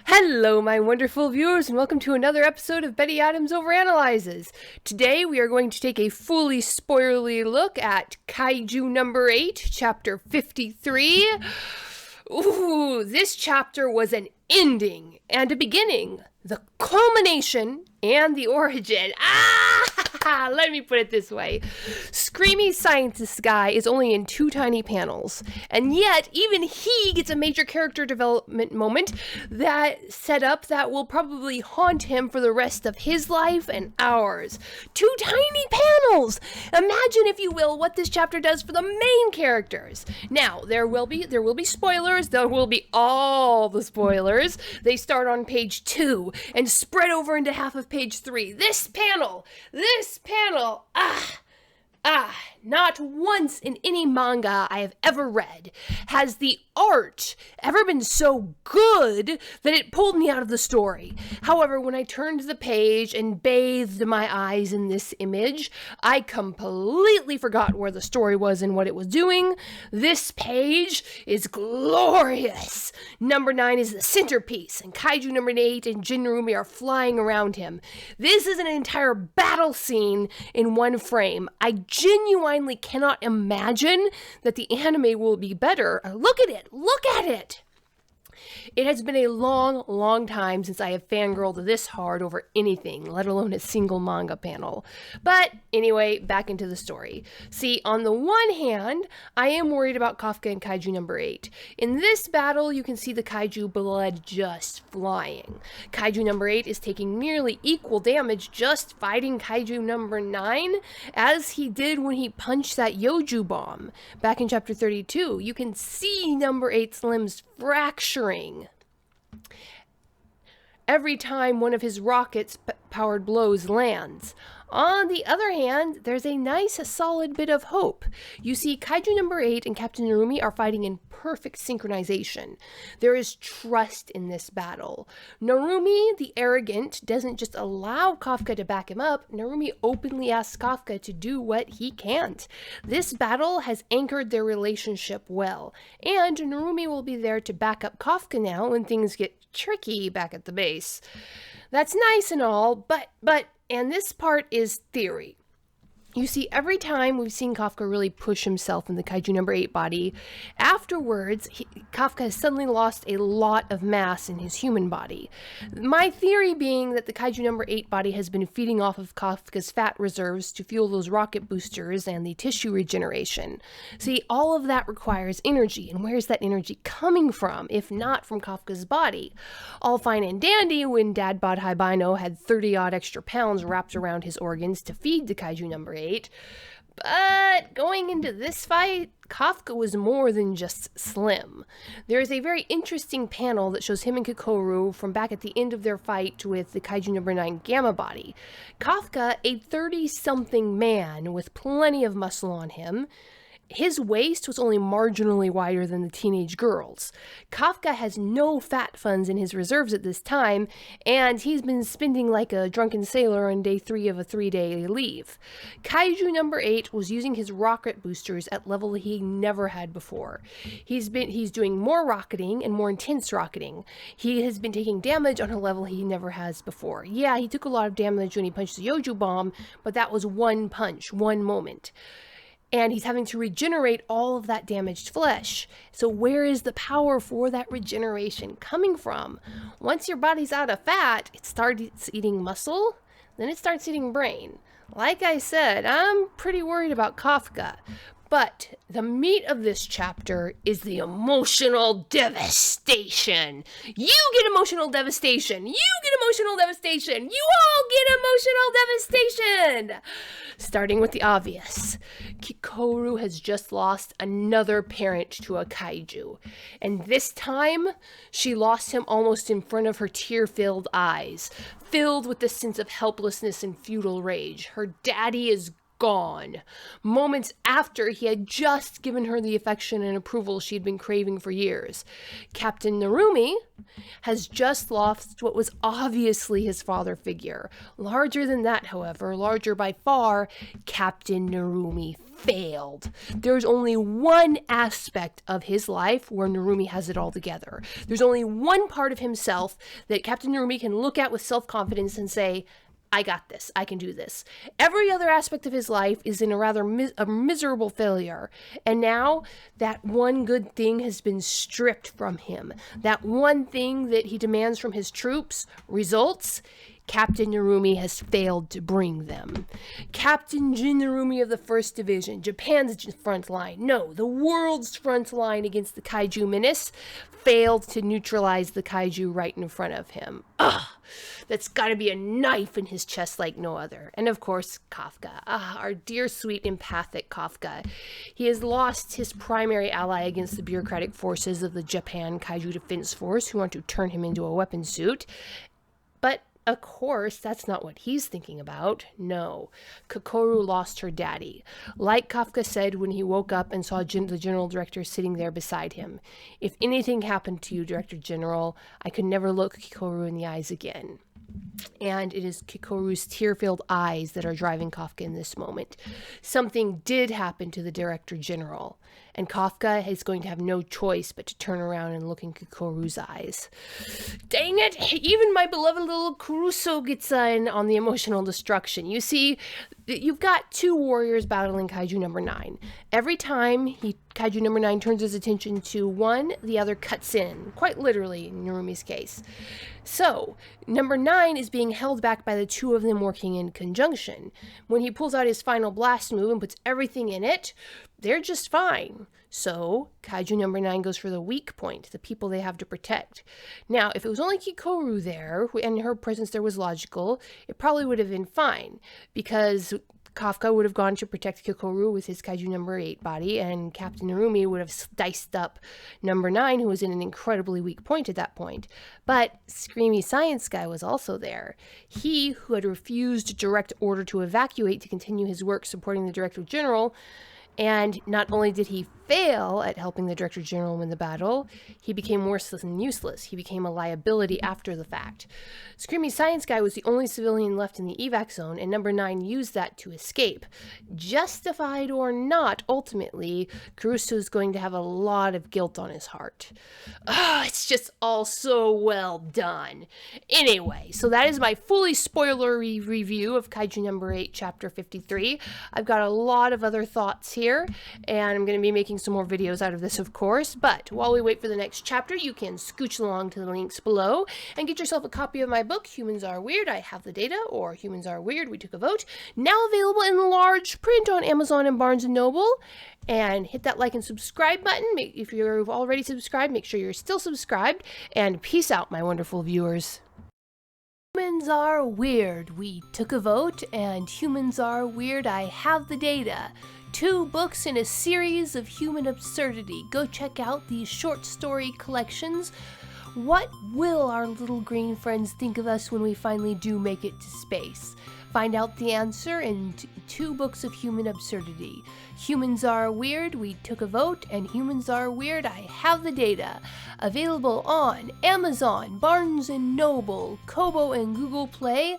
Hello, my wonderful viewers, and welcome to another episode of Betty Adams Overanalyzes. Today, we are going to take a fully spoilerly look at Kaiju number 8, chapter 53. Ooh, this chapter was an ending and a beginning, the culmination and the origin. Let me put it this way. Screamy scientist guy is only in 2 tiny panels, and yet even he gets a major character development moment that set up that will probably haunt him for the rest of his life and ours. 2 tiny panels! Imagine, if you will, what this chapter does for the main characters. Now, there will be spoilers. There will be all the spoilers. They start on page 2 and spread over into half of page 3. This panel, not once in any manga I have ever read has the art ever been so good that it pulled me out of the story. However, when I turned the page and bathed my eyes in this image, I completely forgot where the story was and what it was doing. This page is glorious. Number 9 is the centerpiece, and Kaiju number 8 and Jinrumi are flying around him. This is an entire battle scene in one frame. I genuinely cannot imagine that the anime will be better. Look at it! Look at it! It has been a long time since I have fangirled this hard over anything, let alone a single manga panel. But anyway, back into the story. See, on the one hand, I am worried about Kafka and Kaiju number 8. In this battle, you can see the Kaiju blood just flying. Kaiju number 8 is taking nearly equal damage just fighting Kaiju number 9 as he did when he punched that Yoju bomb. Back in chapter 32, you can see number 8's limbs fracturing every time one of his rockets-powered blows lands. On the other hand, there's a nice, solid bit of hope. You see, Kaiju number 8 and Captain Narumi are fighting in perfect synchronization. There is trust in this battle. Narumi, the arrogant, doesn't just allow Kafka to back him up. Narumi openly asks Kafka to do what he can't. This battle has anchored their relationship well, and Narumi will be there to back up Kafka now when things get tricky back at the base. That's nice and all, but and this part is theory. You see, every time we've seen Kafka really push himself in the Kaiju number 8 body, afterwards, Kafka has suddenly lost a lot of mass in his human body. My theory being that the Kaiju number 8 body has been feeding off of Kafka's fat reserves to fuel those rocket boosters and the tissue regeneration. See, all of that requires energy, and where's that energy coming from, if not from Kafka's body? All fine and dandy when Dad Bod Haibino had 30-odd extra pounds wrapped around his organs to feed the Kaiju number 8. But going into this fight, Kafka was more than just slim. There is a very interesting panel that shows him and Kikoru from back at the end of their fight with the Kaiju number 9 Gamma body. Kafka, a 30-something man with plenty of muscle on him, his waist was only marginally wider than the teenage girl's. Kafka has no fat funds in his reserves at this time, and he's been spending like a drunken sailor on day 3 of a 3-day leave. Kaiju number 8 was using his rocket boosters at level he never had before. He's doing more rocketing and more intense rocketing. He has been taking damage on a level he never has before. Yeah, he took a lot of damage when he punched the Yoju bomb, but that was one punch, one moment. And he's having to regenerate all of that damaged flesh. So where is the power for that regeneration coming from? Once your body's out of fat, it starts eating muscle, then it starts eating brain. Like I said, I'm pretty worried about Kafka. But the meat of this chapter is the emotional devastation. You get emotional devastation. You get emotional devastation. You all get emotional devastation. Starting with the obvious. Kikoru has just lost another parent to a kaiju. And this time, she lost him almost in front of her tear-filled eyes, filled with the sense of helplessness and futile rage. Her daddy is gone. Moments after he had just given her the affection and approval she'd been craving for years. Captain Narumi has just lost what was obviously his father figure. Larger than that, however, larger by far, Captain Narumi failed. There's only one aspect of his life where Narumi has it all together. There's only one part of himself that Captain Narumi can look at with self-confidence and say, I got this. I can do this. Every other aspect of his life is in a rather miserable failure. And now that one good thing has been stripped from him. That one thing that he demands from his troops, results, Captain Narumi has failed to bring them. Captain Jin Narumi of the 1st Division, Japan's front line, no, the world's front line against the Kaiju menace, failed to neutralize the Kaiju right in front of him. Ugh, that's gotta be a knife in his chest like no other. And of course, Kafka. Our dear, sweet, empathic Kafka. He has lost his primary ally against the bureaucratic forces of the Japan Kaiju Defense Force, who want to turn him into a weapon suit. But of course, that's not what he's thinking about. No, Kokoru lost her daddy. Like Kafka said when he woke up and saw the General Director sitting there beside him. If anything happened to you, Director General, I could never look Kokoru in the eyes again. And it is Kikoru's tear-filled eyes that are driving Kafka in this moment. Something did happen to the Director General, and Kafka is going to have no choice but to turn around and look in Kikoru's eyes. Dang it! Even my beloved little Kuruso gets in on the emotional destruction. You see, you've got two warriors battling Kaiju number 9. Every time Kaiju number 9 turns his attention to one, the other cuts in, quite literally in Narumi's case. So, number 9 is being held back by the two of them working in conjunction. When he pulls out his final blast move and puts everything in it, they're just fine. So, Kaiju number 9 goes for the weak point, the people they have to protect. Now, if it was only Kikoru there, and her presence there was logical, it probably would have been fine, because Kafka would have gone to protect Kikoru with his Kaiju number 8 body, and Captain Narumi would have diced up number 9, who was in an incredibly weak point at that point. But Screamy Science Guy was also there. He, who had refused direct order to evacuate to continue his work supporting the Director General, and not only did he fail at helping the Director General win the battle, he became worthless and useless. He became a liability after the fact. Screamy Science Guy was the only civilian left in the evac zone, and number 9 used that to escape. Justified or not, ultimately, Kuruso's going to have a lot of guilt on his heart. It's just all so well done. Anyway, so that is my fully spoilery review of Kaiju number 8, chapter 53. I've got a lot of other thoughts here, and I'm going to be making some more videos out of this, of course, but while we wait for the next chapter, you can scooch along to the links below and get yourself a copy of my book, Humans Are Weird, I Have the Data, or Humans Are Weird, We Took a Vote, now available in large print on Amazon and Barnes & Noble. And hit that like and subscribe button. If you're already subscribed, make sure you're still subscribed, and peace out, my wonderful viewers. Humans Are Weird, We Took a Vote, and Humans Are Weird, I Have the Data. 2 books in a series of human absurdity. Go check out these short story collections. What will our little green friends think of us when we finally do make it to space? Find out the answer in 2 books of human absurdity. Humans Are Weird, We Took a Vote, and Humans Are Weird, I Have the Data. Available on Amazon, Barnes & Noble, Kobo, and Google Play.